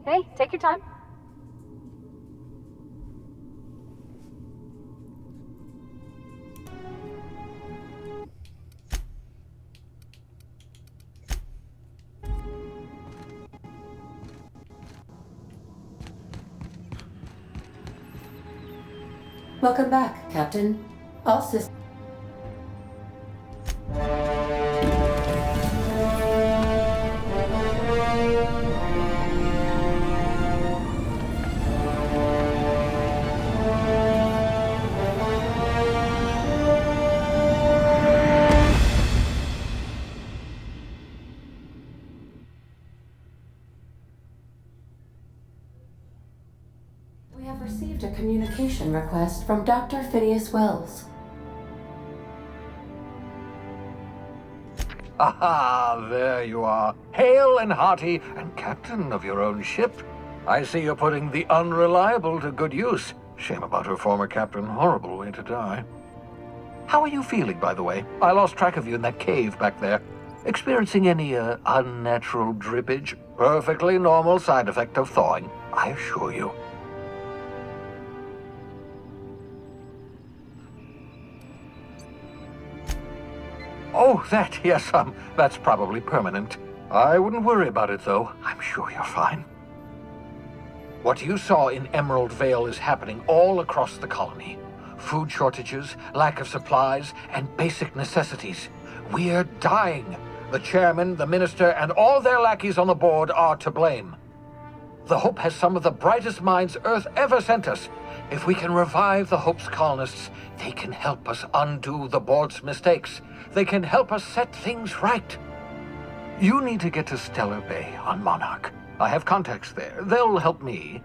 Hey, take your time. Welcome back, Captain. All systems. We have received a communication request from Dr. Phineas Wells. Aha, there you are. Hale and hearty, and captain of your own ship. I see you're putting the unreliable to good use. Shame about her former captain. Horrible way to die. How are you feeling, by the way? I lost track of you in that cave back there. Experiencing any, unnatural drippage? Perfectly normal side effect of thawing, I assure you. Oh, that, yes, that's probably permanent. I wouldn't worry about it, though. I'm sure you're fine. What you saw in Emerald Vale is happening all across the colony. Food shortages, lack of supplies, and basic necessities. We're dying. The chairman, the minister, and all their lackeys on the board are to blame. The Hope has some of the brightest minds Earth ever sent us. If we can revive the Hope's colonists, they can help us undo the board's mistakes. They can help us set things right. You need to get to Stellar Bay on Monarch. I have contacts there. They'll help me,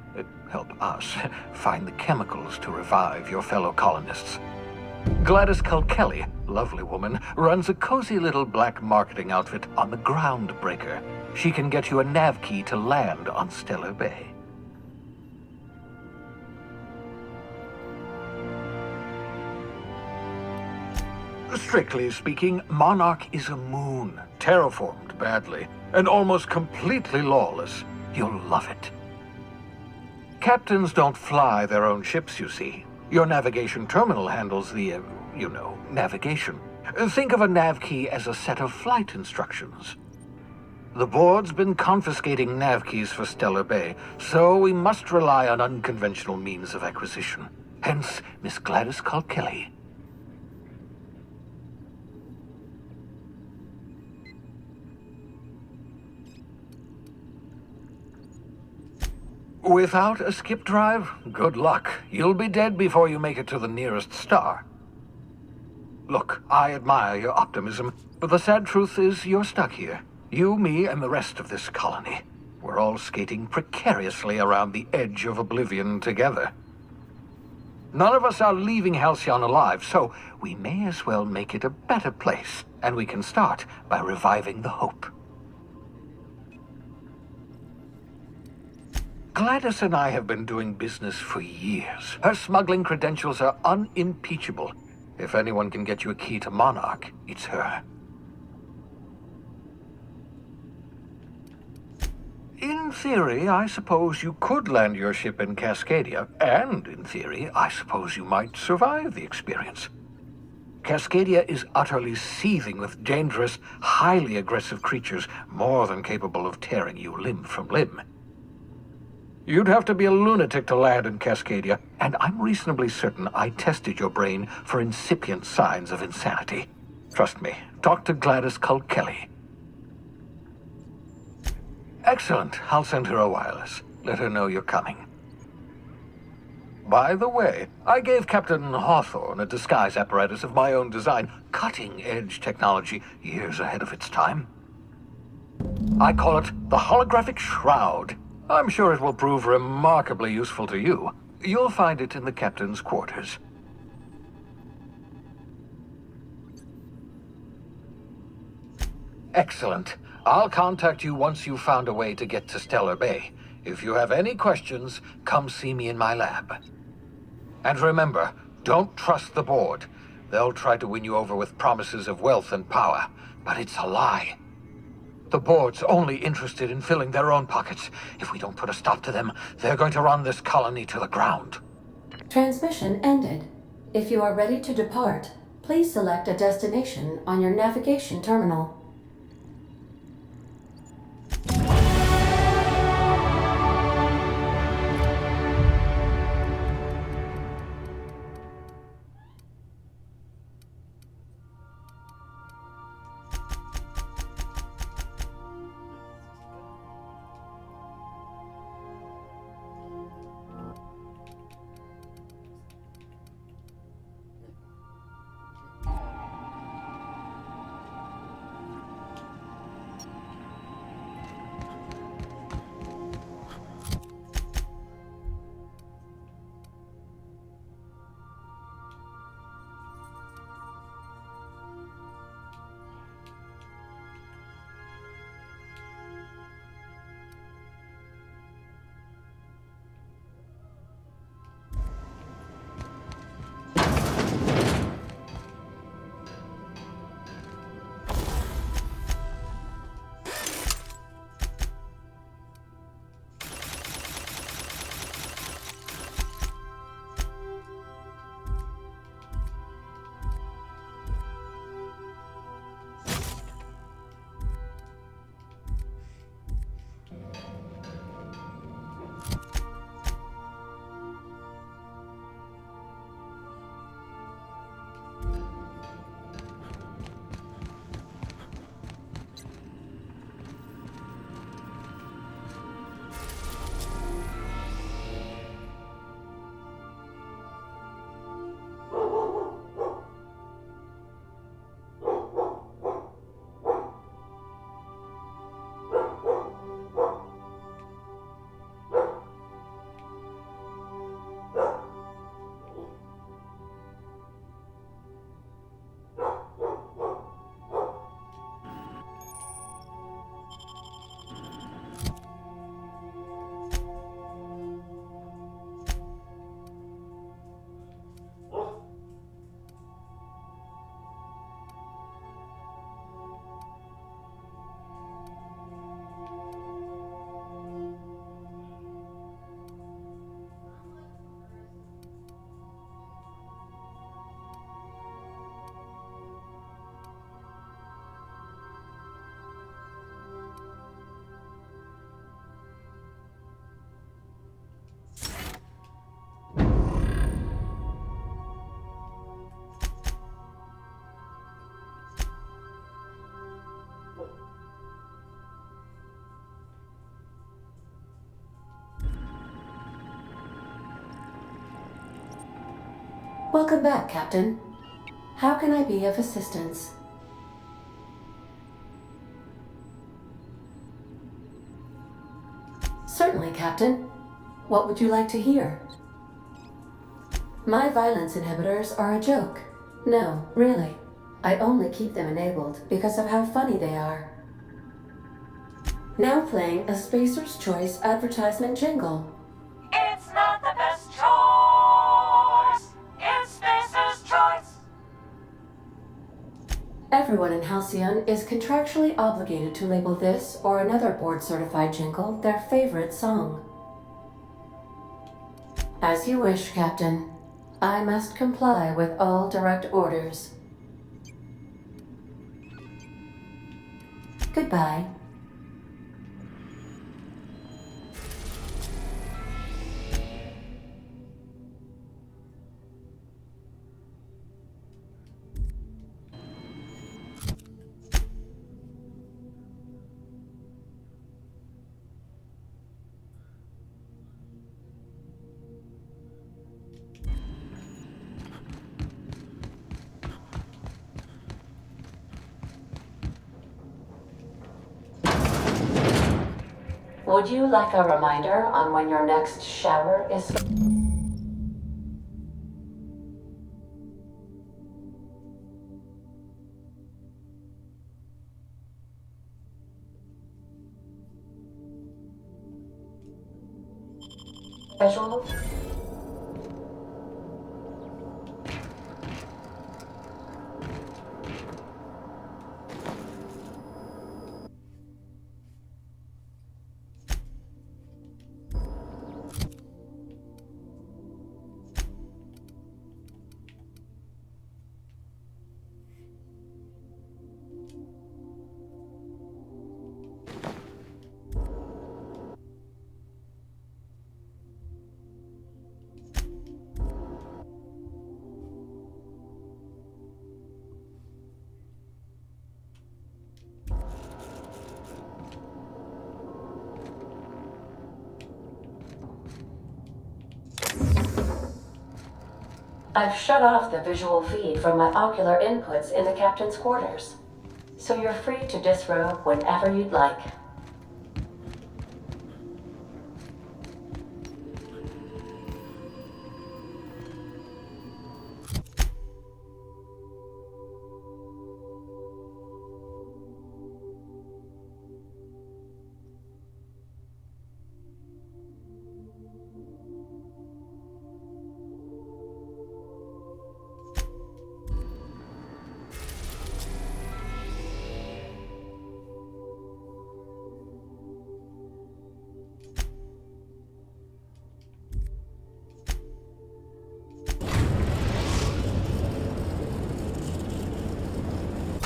help us, find the chemicals to revive your fellow colonists. Gladys Kilkelly, lovely woman, runs a cozy little black marketing outfit on the Groundbreaker. She can get you a nav key to land on Stellar Bay. Strictly speaking, Monarch is a moon, terraformed badly, and almost completely lawless. You'll love it. Captains don't fly their own ships, you see. Your navigation terminal handles the, navigation. Think of a nav key as a set of flight instructions. The board's been confiscating nav keys for Stellar Bay, so we must rely on unconventional means of acquisition. Hence, Miss Gladys Kilkelly. Without a skip drive, good luck. You'll be dead before you make it to the nearest star. Look, I admire your optimism, but the sad truth is you're stuck here. You, me, and the rest of this colony. We're all skating precariously around the edge of oblivion together. None of us are leaving Halcyon alive, so we may as well make it a better place, and we can start by reviving the Hope. Gladys and I have been doing business for years. Her smuggling credentials are unimpeachable. If anyone can get you a key to Monarch, it's her. In theory, I suppose you could land your ship in Cascadia, and in theory, I suppose you might survive the experience. Cascadia is utterly seething with dangerous, highly aggressive creatures more than capable of tearing you limb from limb. You'd have to be a lunatic to land in Cascadia, and I'm reasonably certain I tested your brain for incipient signs of insanity. Trust me, talk to Gladys Kilkelly. Excellent. I'll send her a wireless. Let her know you're coming. By the way, I gave Captain Hawthorne a disguise apparatus of my own design, cutting-edge technology years ahead of its time. I call it the Holographic Shroud. I'm sure it will prove remarkably useful to you. You'll find it in the captain's quarters. Excellent. I'll contact you once you've found a way to get to Stellar Bay. If you have any questions, come see me in my lab. And remember, don't trust the board. They'll try to win you over with promises of wealth and power, but it's a lie. The board's only interested in filling their own pockets. If we don't put a stop to them, they're going to run this colony to the ground. Transmission ended. If you are ready to depart, please select a destination on your navigation terminal. Welcome back, Captain. How can I be of assistance? Certainly, Captain. What would you like to hear? My violence inhibitors are a joke. No, really. I only keep them enabled because of how funny they are. Now playing a Spacer's Choice advertisement jingle. It's not the best choice. It's Spacer's Choice. Everyone in Halcyon is contractually obligated to label this or another board-certified jingle their favorite song. As you wish, Captain. I must comply with all direct orders. Goodbye. Would you like a reminder on when your next shower is? Scheduled? I've shut off the visual feed from my ocular inputs in the captain's quarters, so you're free to disrobe whenever you'd like.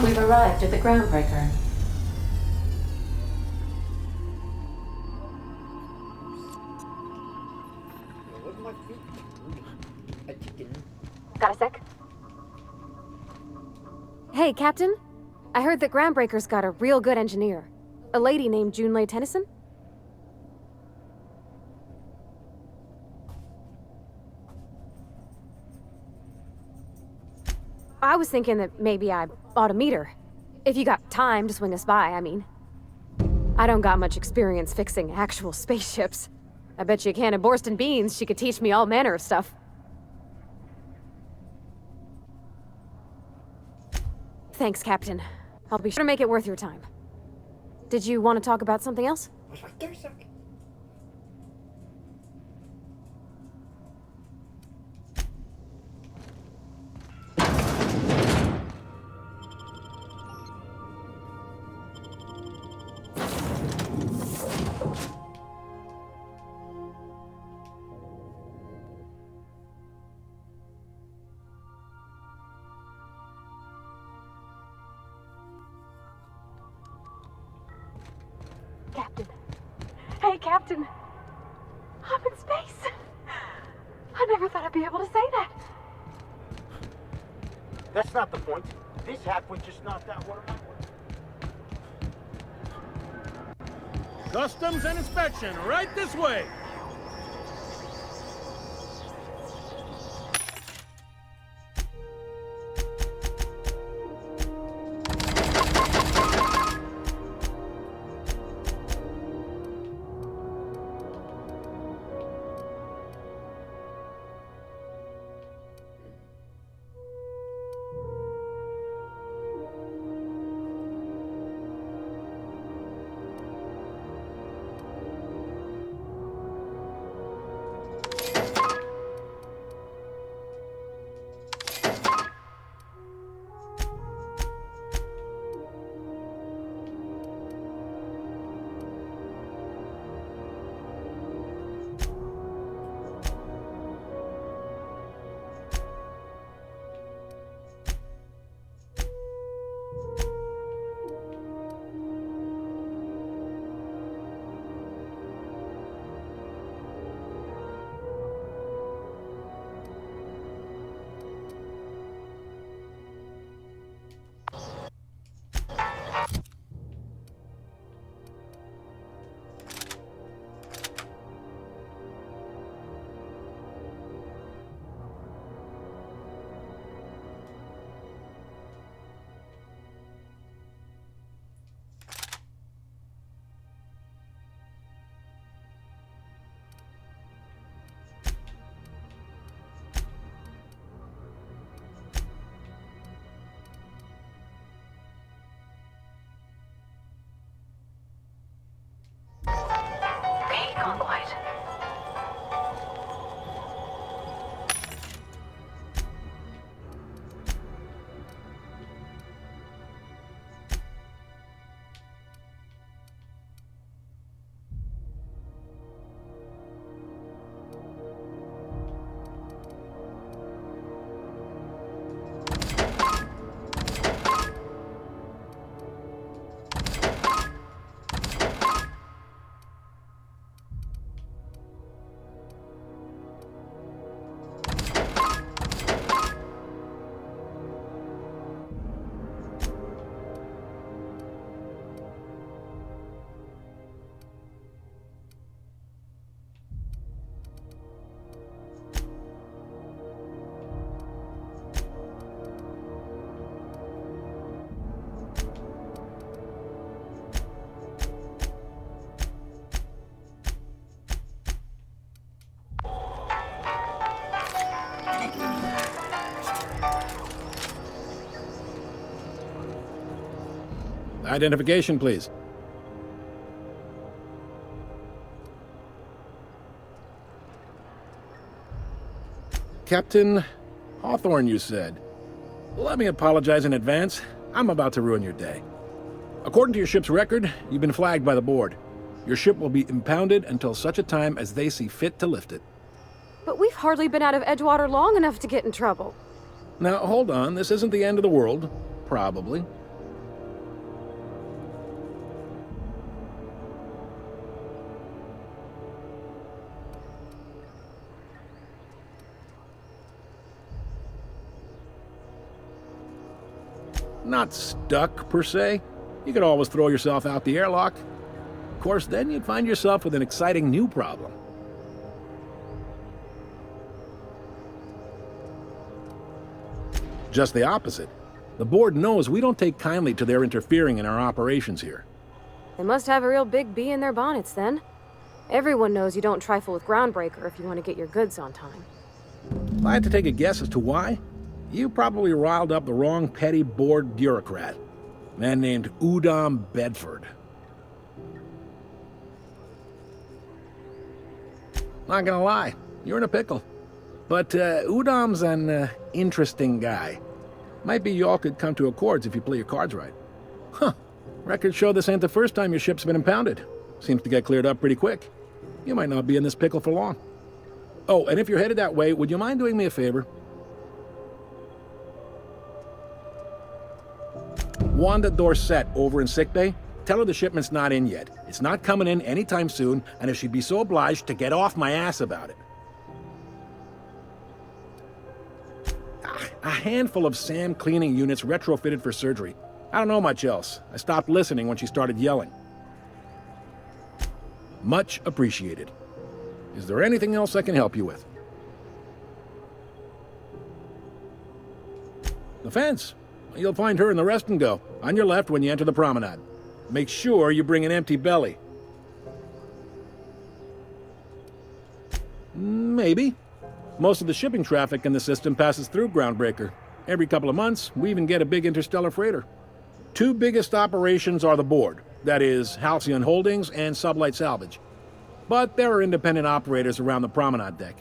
We've arrived at the groundbreaker. Got a sec? Hey, Captain. I heard that Groundbreaker's got a real good engineer. A lady named Junlei Tennyson? I was thinking that maybe I ought to meet her. If you got time to swing us by, I mean. I don't got much experience fixing actual spaceships. I bet you a can of Borston beans she could teach me all manner of stuff. Thanks, Captain. I'll be sure to make it worth your time. Did you want to talk about something else? Captain. Hey, Captain. I'm in space. I never thought I'd be able to say that. That's not the point. This halfway just knocked out one of my words. Customs and inspection, right this way! Gone quiet. Identification, please. Captain Hawthorne, you said. Let me apologize in advance. I'm about to ruin your day. According to your ship's record, you've been flagged by the board. Your ship will be impounded until such a time as they see fit to lift it. But we've hardly been out of Edgewater long enough to get in trouble. Now, hold on. This isn't the end of the world. Probably. Not stuck, per se. You could always throw yourself out the airlock. Of course, then you'd find yourself with an exciting new problem. Just the opposite. The board knows we don't take kindly to their interfering in our operations here. They must have a real big bee in their bonnets, then. Everyone knows you don't trifle with Groundbreaker if you want to get your goods on time. If I had to take a guess as to why, you probably riled up the wrong petty board bureaucrat. A man named Udom Bedford. Not gonna lie, you're in a pickle. But Udom's an interesting guy. Might be y'all could come to accords if you play your cards right. Huh. Records show this ain't the first time your ship's been impounded. Seems to get cleared up pretty quick. You might not be in this pickle for long. Oh, and if you're headed that way, would you mind doing me a favor? Wanda Dorset over in sickbay, tell her the shipment's not in yet. It's not coming in anytime soon, and if she'd be so obliged to get off my ass about it. A handful of SAM cleaning units retrofitted for surgery. I don't know much else. I stopped listening when she started yelling. Much appreciated. Is there anything else I can help you with? The fence. You'll find her in the rest and go, on your left when you enter the promenade. Make sure you bring an empty belly. Maybe. Most of the shipping traffic in the system passes through Groundbreaker. Every couple of months, we even get a big interstellar freighter. Two biggest operations are the board, that is, Halcyon Holdings and Sublight Salvage. But there are independent operators around the promenade deck.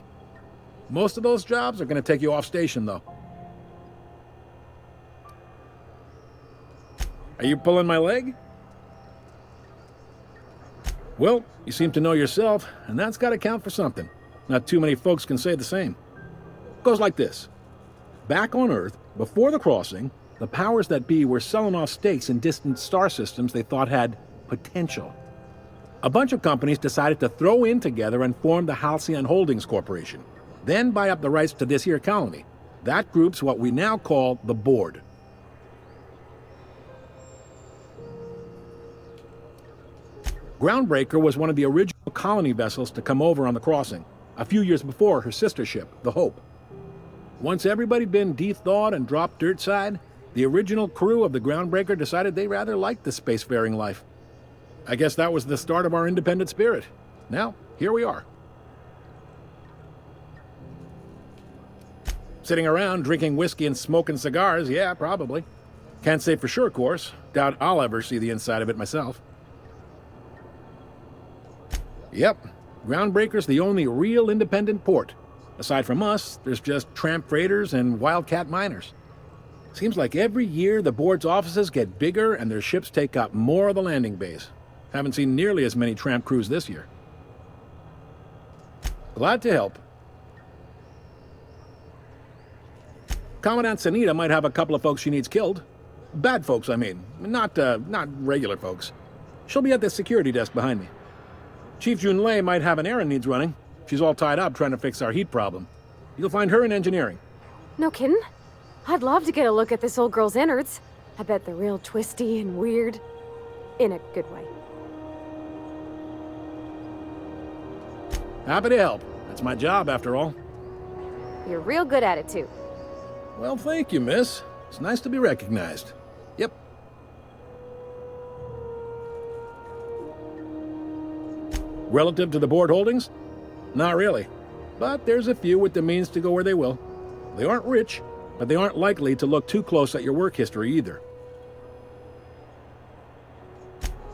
Most of those jobs are going to take you off station, though. Are you pulling my leg? Well, you seem to know yourself, and that's got to count for something. Not too many folks can say the same. Goes like this. Back on Earth, before the crossing, the powers that be were selling off stakes in distant star systems they thought had potential. A bunch of companies decided to throw in together and form the Halcyon Holdings Corporation, then buy up the rights to this here colony. That group's what we now call the Board. Groundbreaker was one of the original colony vessels to come over on the crossing, a few years before her sister ship, the Hope. Once everybody'd been de-thawed and dropped dirt side, the original crew of the Groundbreaker decided they rather liked the spacefaring life. I guess that was the start of our independent spirit. Now, here we are. Sitting around drinking whiskey and smoking cigars, yeah, probably. Can't say for sure, of course. Doubt I'll ever see the inside of it myself. Yep, Groundbreaker's the only real independent port. Aside from us, there's just tramp freighters and wildcat miners. Seems like every year the board's offices get bigger and their ships take up more of the landing bays. Haven't seen nearly as many tramp crews this year. Glad to help. Commandant Sanita might have a couple of folks she needs killed. Bad folks, I mean. Not regular folks. She'll be at the security desk behind me. Chief Junlei might have an errand needs running. She's all tied up trying to fix our heat problem. You'll find her in engineering. No kidding? I'd love to get a look at this old girl's innards. I bet they're real twisty and weird. In a good way. Happy to help. That's my job, after all. You're real good at it, too. Well, thank you, miss. It's nice to be recognized. Yep. Relative to the board holdings? Not really. But there's a few with the means to go where they will. They aren't rich, but they aren't likely to look too close at your work history either.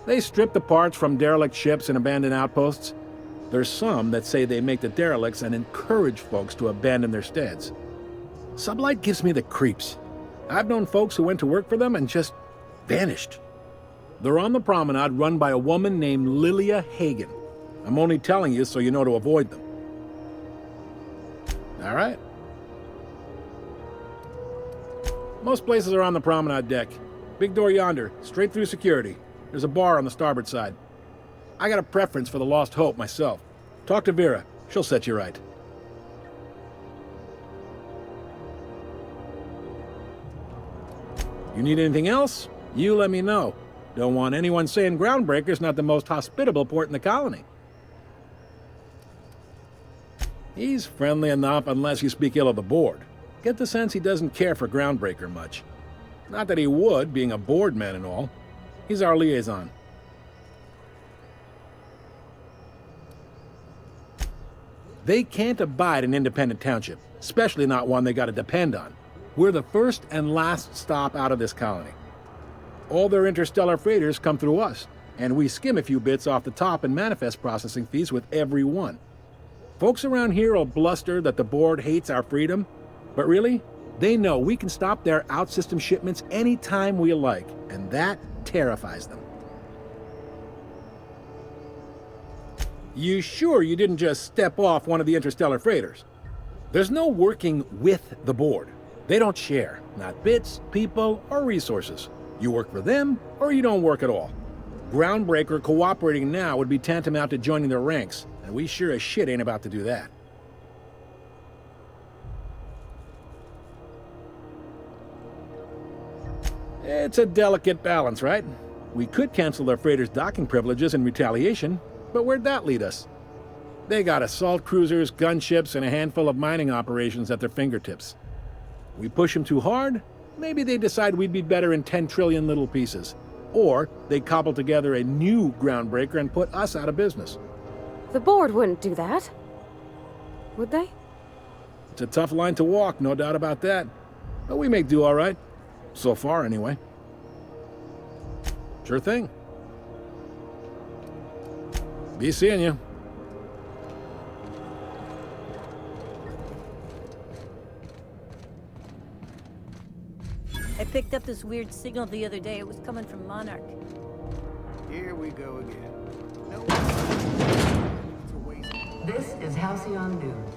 They strip the parts from derelict ships and abandoned outposts. There's some that say they make the derelicts and encourage folks to abandon their steads. Sublight gives me the creeps. I've known folks who went to work for them and just vanished. They're on the promenade run by a woman named Lilia Hagen. I'm only telling you so you know to avoid them. All right. Most places are on the promenade deck. Big door yonder, straight through security. There's a bar on the starboard side. I got a preference for the Lost Hope myself. Talk to Vera. She'll set you right. You need anything else? You let me know. Don't want anyone saying Groundbreaker's not the most hospitable port in the colony. He's friendly enough unless you speak ill of the board. Get the sense he doesn't care for Groundbreaker much. Not that he would, being a board man and all. He's our liaison. They can't abide an independent township, especially not one they gotta depend on. We're the first and last stop out of this colony. All their interstellar freighters come through us, and we skim a few bits off the top in manifest processing fees with every one. Folks around here will bluster that the board hates our freedom, but really, they know we can stop their out-system shipments anytime we like, and that terrifies them. You sure you didn't just step off one of the interstellar freighters? There's no working with the board. They don't share, not bits, people, or resources. You work for them, or you don't work at all. Groundbreaker cooperating now would be tantamount to joining their ranks, and we sure as shit ain't about to do that. It's a delicate balance, right? We could cancel their freighters' docking privileges in retaliation, but where'd that lead us? They got assault cruisers, gunships, and a handful of mining operations at their fingertips. We push them too hard, maybe they decide we'd be better in 10 trillion little pieces. Or they cobble together a new Groundbreaker and put us out of business. The board wouldn't do that. Would they? It's a tough line to walk, no doubt about that. But we make do all right. So far, anyway. Sure thing. Be seeing you. I picked up this weird signal the other day. It was coming from Monarch. Here we go again. No. It's a waste. This is Halcyon News.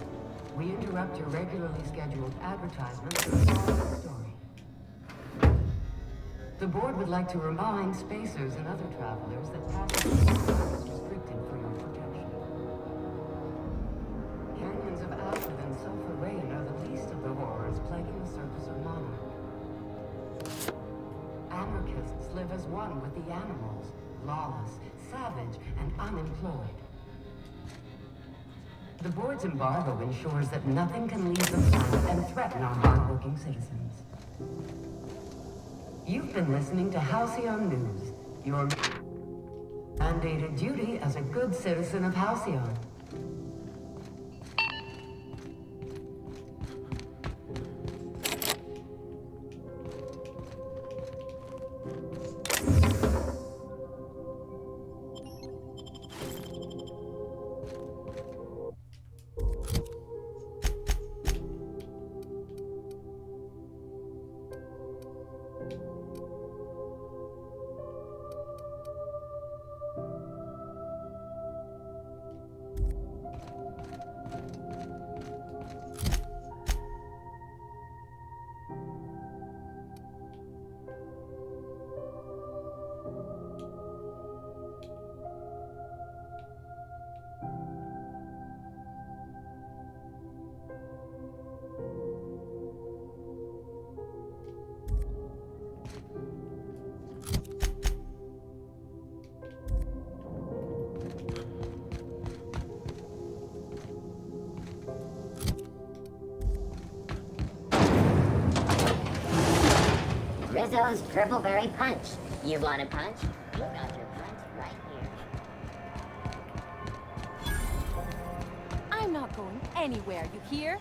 We interrupt your regularly scheduled advertisements for the following story. The board would like to remind spacers and other travelers that passage is restricted for your protection. Canyons of acid and sulfur rain are the least of the horrors plaguing the surface of Monarch. Anarchists live as one with the animals, lawless, savage, and unemployed. The board's embargo ensures that nothing can leave the planet and threaten our hardworking citizens. You've been listening to Halcyon News, your mandated duty as a good citizen of Halcyon. Rizzo's Dribbleberry Punch. You want a punch? You got your punch right here. I'm not going anywhere, you hear?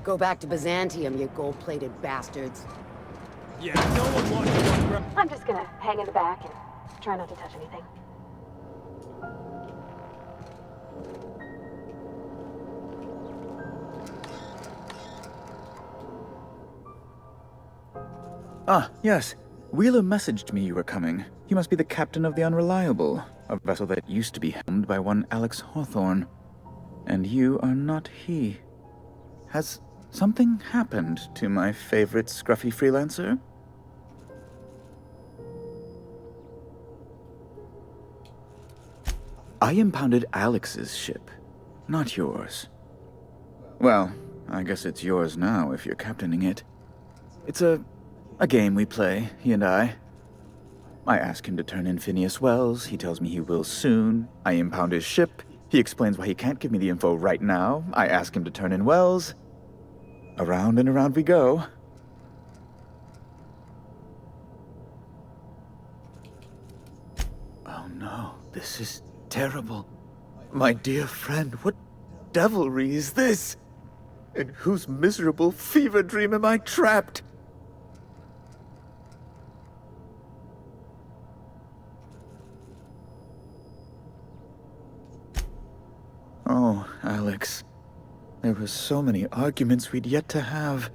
Go back to Byzantium, you gold-plated bastards. Yeah, no one wants to walk around. I'm just gonna hang in the back and try not to touch anything. Ah, yes. Wheeler messaged me you were coming. You must be the captain of the Unreliable, a vessel that used to be helmed by one Alex Hawthorne. And you are not he. Has something happened to my favorite scruffy freelancer? I impounded Alex's ship, not yours. Well, I guess it's yours now if you're captaining it. It's a game we play, he and I. I ask him to turn in Phineas Wells, he tells me he will soon. I impound his ship, he explains why he can't give me the info right now. I ask him to turn in Wells. Around and around we go. Oh no, this is terrible. My dear friend, what devilry is this? In whose miserable fever dream am I trapped? Oh, Alex. There were so many arguments we'd yet to have.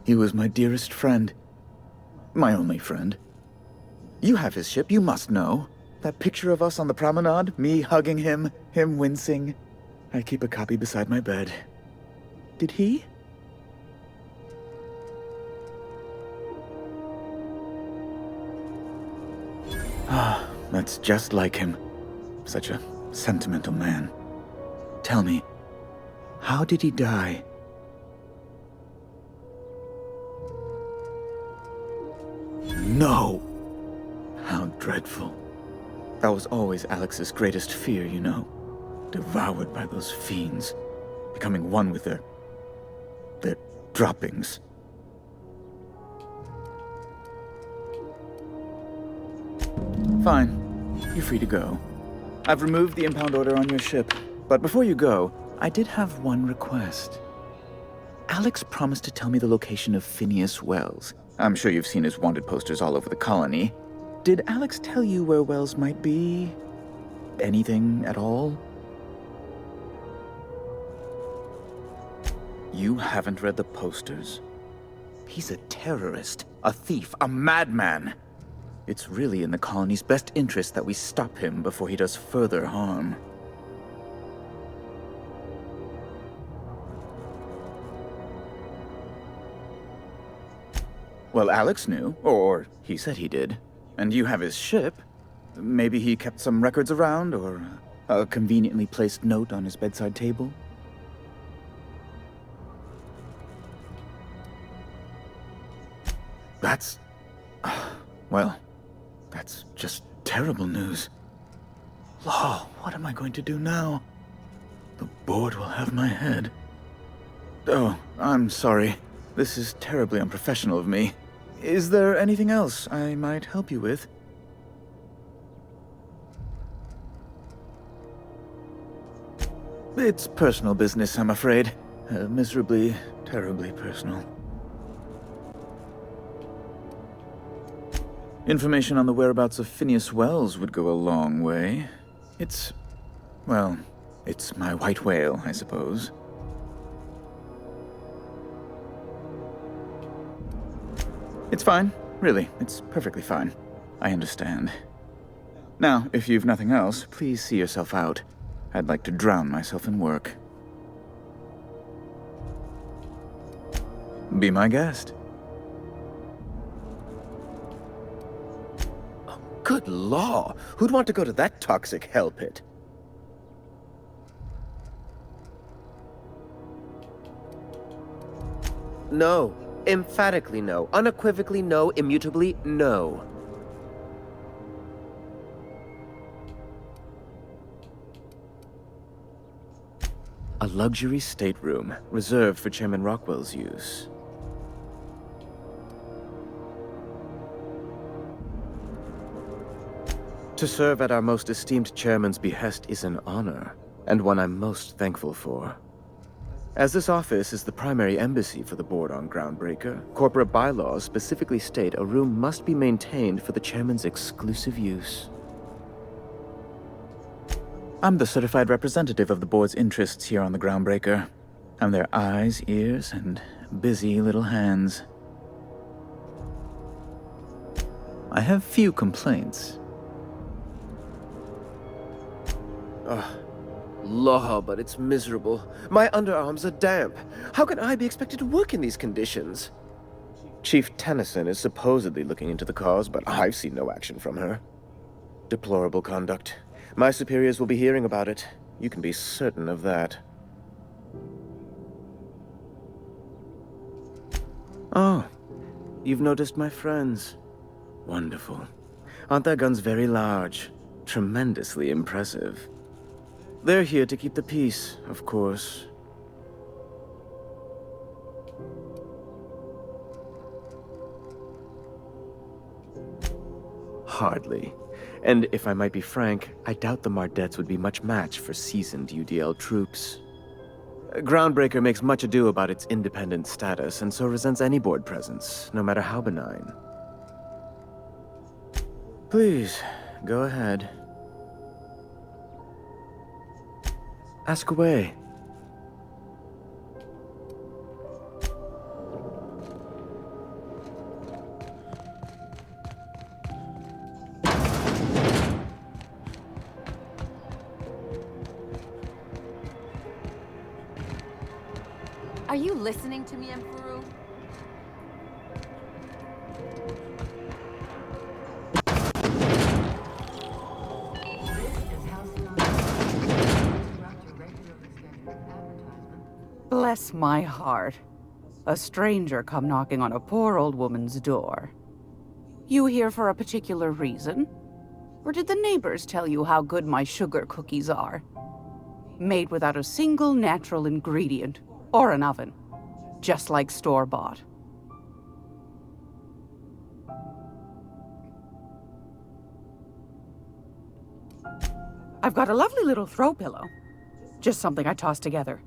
He was my dearest friend. My only friend. You have his ship, you must know. That picture of us on the promenade, me hugging him, him wincing. I keep a copy beside my bed. Did he? Ah, that's just like him. Such a sentimental man. Tell me, how did he die? No! How dreadful. That was always Alex's greatest fear, you know. Devoured by those fiends. Becoming one with their droppings. Fine. You're free to go. I've removed the impound order on your ship. But before you go, I did have one request. Alex promised to tell me the location of Phineas Wells. I'm sure you've seen his wanted posters all over the colony. Did Alex tell you where Wells might be? Anything at all? You haven't read the posters? He's a terrorist, a thief, a madman. It's really in the colony's best interest that we stop him before he does further harm. Well, Alex knew, or he said he did. And you have his ship. Maybe he kept some records around, or a conveniently placed note on his bedside table? That's... well, that's just terrible news. Law, what am I going to do now? The board will have my head. Oh, I'm sorry. This is terribly unprofessional of me. Is there anything else I might help you with? It's personal business, I'm afraid. Miserably, terribly personal. Information on the whereabouts of Phineas Wells would go a long way. It's... well, it's my white whale, I suppose. It's fine. Really, it's perfectly fine. I understand. Now, if you've nothing else, please see yourself out. I'd like to drown myself in work. Be my guest. Oh, good law! Who'd want to go to that toxic hell pit? No. Emphatically no. Unequivocally no. Immutably no. A luxury stateroom, reserved for Chairman Rockwell's use. To serve at our most esteemed chairman's behest is an honor, and one I'm most thankful for. As this office is the primary embassy for the board on Groundbreaker, corporate bylaws specifically state a room must be maintained for the chairman's exclusive use. I'm the certified representative of the board's interests here on the Groundbreaker. I'm their eyes, ears, and busy little hands. I have few complaints. Law, but it's miserable. My underarms are damp. How can I be expected to work in these conditions? Chief Tennyson is supposedly looking into the cause, but I've seen no action from her. Deplorable conduct. My superiors will be hearing about it. You can be certain of that. Oh, you've noticed my friends. Wonderful. Aren't their guns very large? Tremendously impressive. They're here to keep the peace, of course. Hardly. And if I might be frank, I doubt the Mardettes would be much match for seasoned UDL troops. Groundbreaker makes much ado about its independent status, and so resents any board presence, no matter how benign. Please, go ahead. Ask away. Are you listening to me, Emperor? Bless my heart. A stranger come knocking on a poor old woman's door. You here for a particular reason? Or did the neighbors tell you how good my sugar cookies are? Made without a single natural ingredient, or an oven. Just like store-bought. I've got a lovely little throw pillow. Just something I toss together.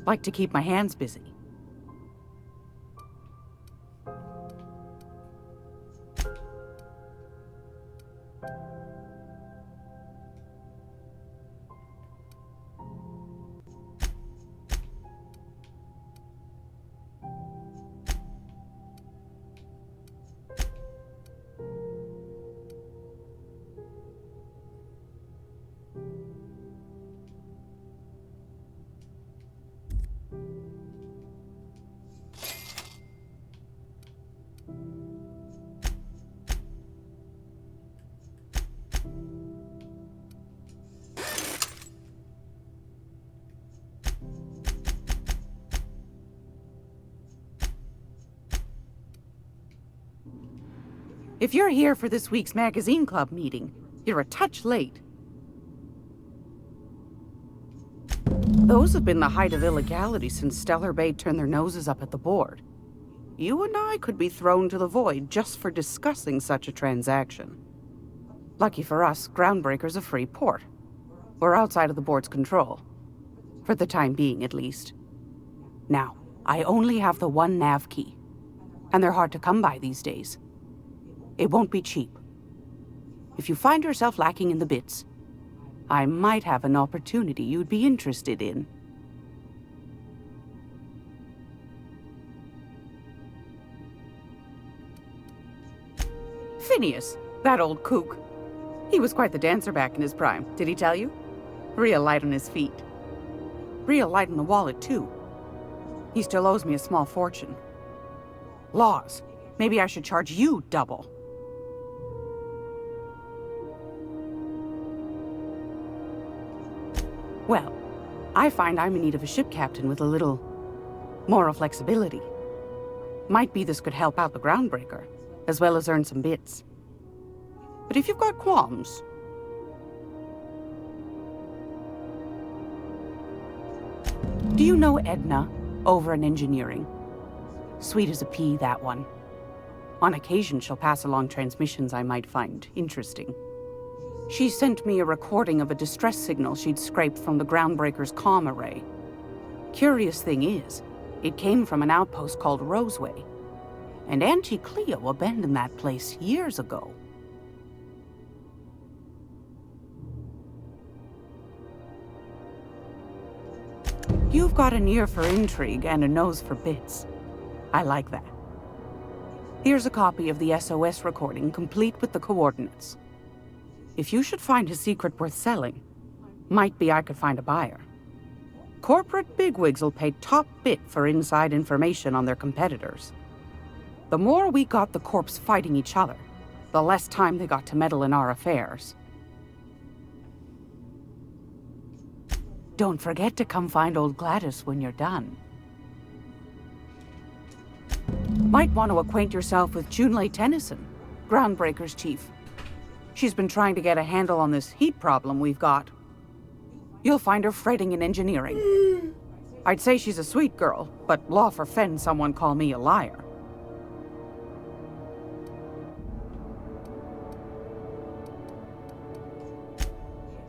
Like to keep my hands busy. If you're here for this week's magazine club meeting, you're a touch late. Those have been the height of illegality since Stellar Bay turned their noses up at the board. You and I could be thrown to the void just for discussing such a transaction. Lucky for us, Groundbreaker's a free port. We're outside of the board's control. For the time being, at least. Now, I only have the one nav key. And they're hard to come by these days. It won't be cheap. If you find yourself lacking in the bits, I might have an opportunity you'd be interested in. Phineas, that old kook. He was quite the dancer back in his prime, did he tell you? Real light on his feet. Real light on the wallet, too. He still owes me a small fortune. Laws. Maybe I should charge you double. Well, I find I'm in need of a ship captain with a little moral flexibility. Might be this could help out the Groundbreaker, as well as earn some bits. But if you've got qualms... Do you know Edna, over in engineering? Sweet as a pea, that one. On occasion, she'll pass along transmissions I might find interesting. She sent me a recording of a distress signal she'd scraped from the Groundbreaker's comm array. Curious thing is, it came from an outpost called Roseway. And Auntie Cleo abandoned that place years ago. You've got an ear for intrigue and a nose for bits. I like that. Here's a copy of the SOS recording, complete with the coordinates. If you should find a secret worth selling, might be I could find a buyer. Corporate bigwigs will pay top bit for inside information on their competitors. The more we got the corps fighting each other, the less time they got to meddle in our affairs. Don't forget to come find old Gladys when you're done. Might want to acquaint yourself with Junlei Tennyson, Groundbreaker's chief. She's been trying to get a handle on this heat problem we've got. You'll find her fretting in engineering. I'd say she's a sweet girl, but law forfend someone call me a liar.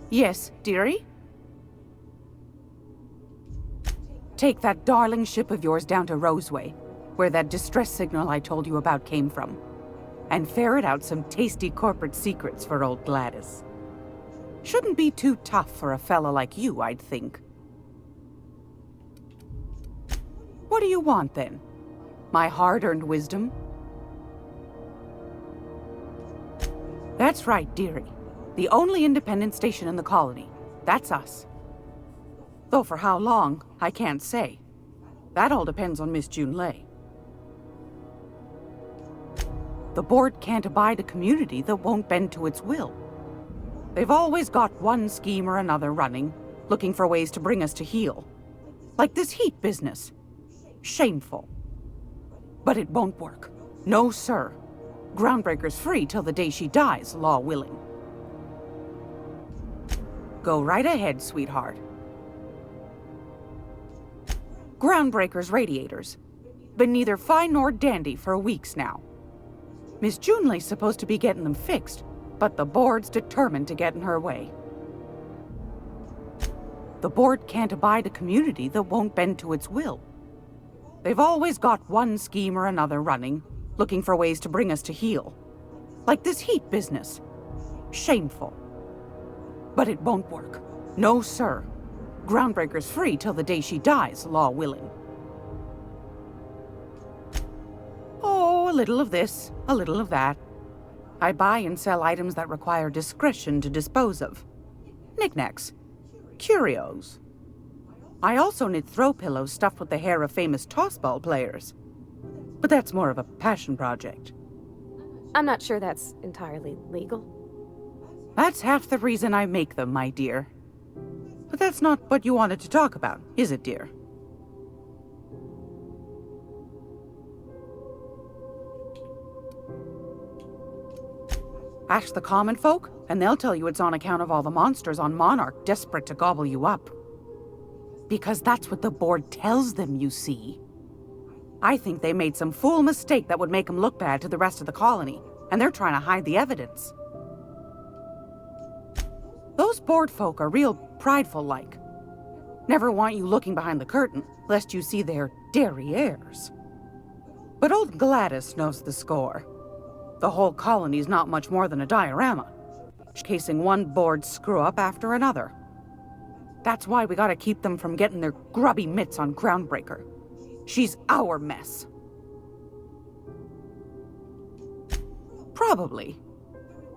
Yes, dearie? Take that darling ship of yours down to Roseway, where that distress signal I told you about came from, and ferret out some tasty corporate secrets for old Gladys. Shouldn't be too tough for a fella like you, I'd think. What do you want, then? My hard-earned wisdom? That's right, dearie. The only independent station in the colony. That's us. Though for how long, I can't say. That all depends on Miss Junlei. The board can't abide a community that won't bend to its will. They've always got one scheme or another running, looking for ways to bring us to heel. Like this heat business. Shameful. But it won't work. No, sir. Groundbreaker's free till the day she dies, law willing. Go right ahead, sweetheart. Groundbreaker's radiators. Been neither fine nor dandy for weeks now. Miss Junlei's supposed to be getting them fixed, but the board's determined to get in her way. The board can't abide a community that won't bend to its will. They've always got one scheme or another running, looking for ways to bring us to heel. Like this heat business. Shameful. But it won't work. No, sir. Groundbreaker's free till the day she dies, law willing. Oh, a little of this, a little of that. I buy and sell items that require discretion to dispose of. Knickknacks. Curios. I also knit throw pillows stuffed with the hair of famous tossball players. But that's more of a passion project. I'm not sure that's entirely legal. That's half the reason I make them, my dear. But that's not what you wanted to talk about, is it, dear? Ask the common folk, and they'll tell you it's on account of all the monsters on Monarch desperate to gobble you up. Because that's what the board tells them, you see. I think they made some fool mistake that would make them look bad to the rest of the colony, and they're trying to hide the evidence. Those board folk are real prideful-like. Never want you looking behind the curtain, lest you see their derrieres. But old Gladys knows the score. The whole colony's not much more than a diorama, casing one board screw-up after another. That's why we gotta keep them from getting their grubby mitts on Groundbreaker. She's our mess. Probably.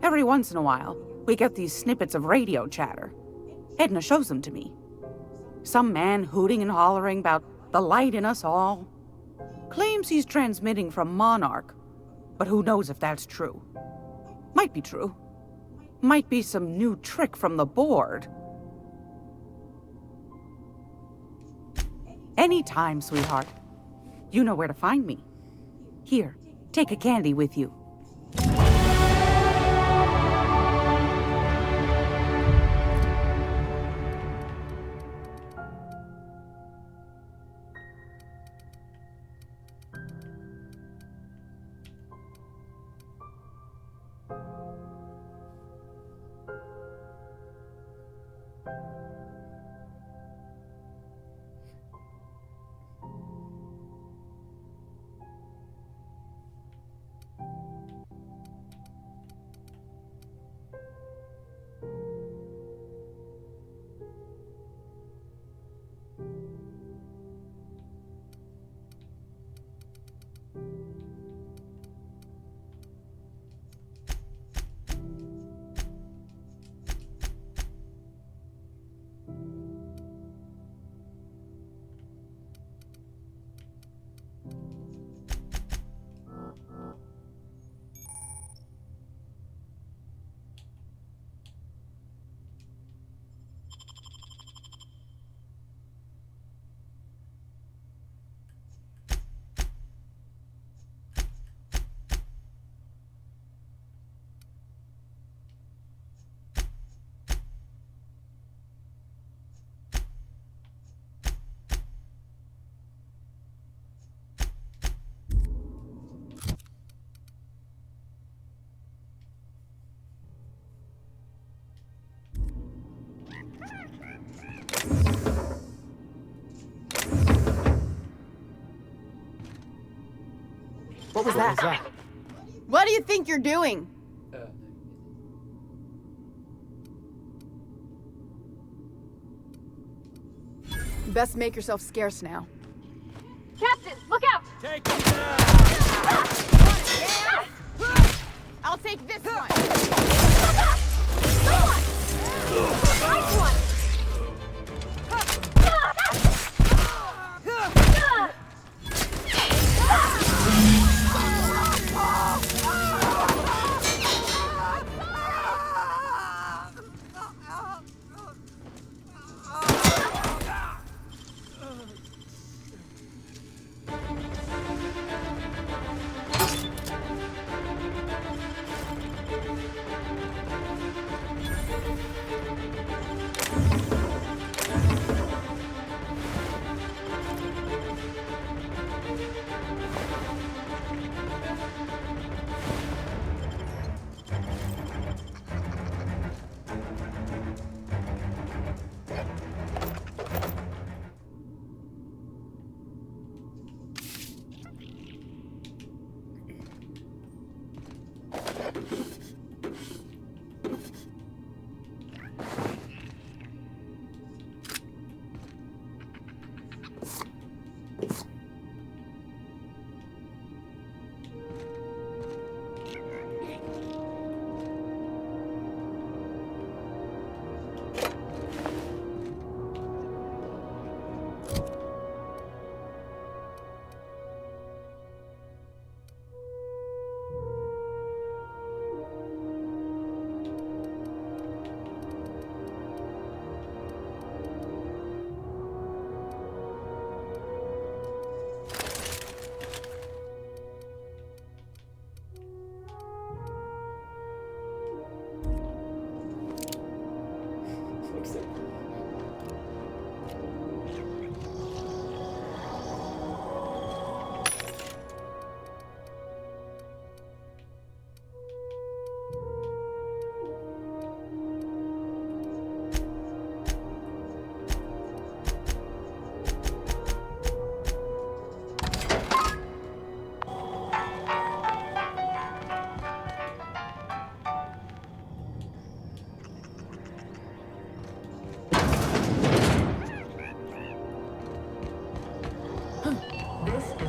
Every once in a while, we get these snippets of radio chatter. Edna shows them to me. Some man hooting and hollering about the light in us all. Claims he's transmitting from Monarch, but who knows if that's true. Might be true. Might be some new trick from the board. Anytime, sweetheart. You know where to find me. Here, take a candy with you. What was that? What do you think you're doing? Best make yourself scarce now. Captain, look out! Take him down! I'll take this one. Nice one!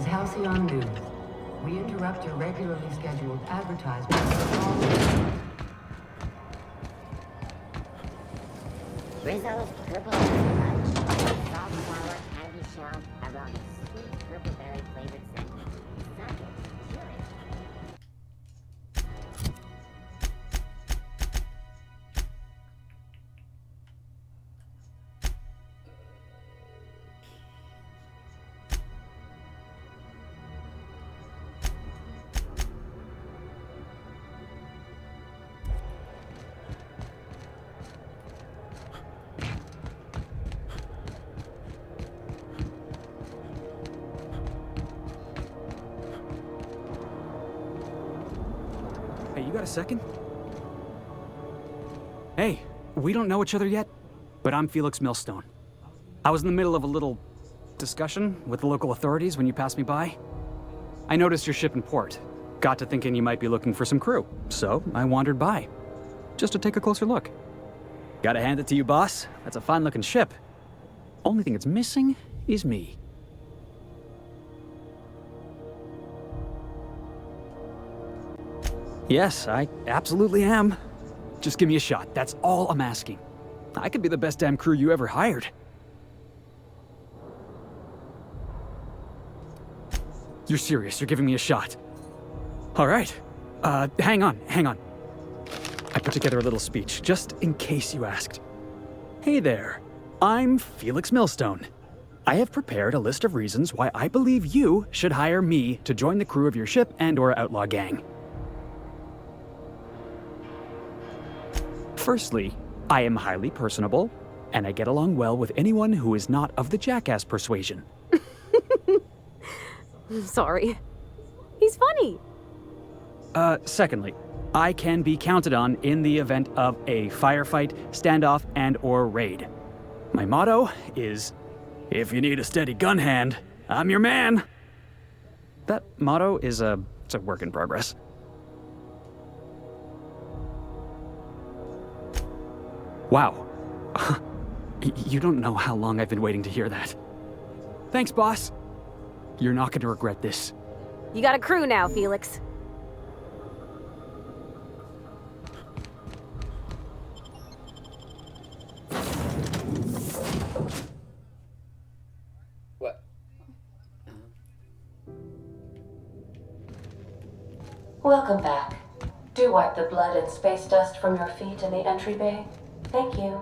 Halcyon News. We interrupt your regularly scheduled advertisement. Rizzo's Purple Berry Lunch. Salt and sour, candy shell, around sweet purple berry flavored sandwich. Suck it, chew it. Hey, you got a second? Hey, we don't know each other yet, but I'm Felix Millstone. I was in the middle of a little discussion with the local authorities when you passed me by. I noticed your ship in port. Got to thinking you might be looking for some crew, so I wandered by, just to take a closer look. Gotta hand it to you, boss. That's a fine-looking ship. Only thing it's missing is me. Yes, I absolutely am. Just give me a shot. That's all I'm asking. I could be the best damn crew you ever hired. You're serious. You're giving me a shot. All right. Hang on. I put together a little speech, just in case you asked. Hey there. I'm Felix Millstone. I have prepared a list of reasons why I believe you should hire me to join the crew of your ship and/or outlaw gang. Firstly, I am highly personable, and I get along well with anyone who is not of the jackass persuasion. Sorry. He's funny. Secondly, I can be counted on in the event of a firefight, standoff, and/or raid. My motto is, if you need a steady gun hand, I'm your man. That motto is a It's a work in progress. Wow. You don't know how long I've been waiting to hear that. Thanks, boss. You're not going to regret this. You got a crew now, Felix. What? Welcome back. Do wipe the blood and space dust from your feet in the entry bay. Thank you.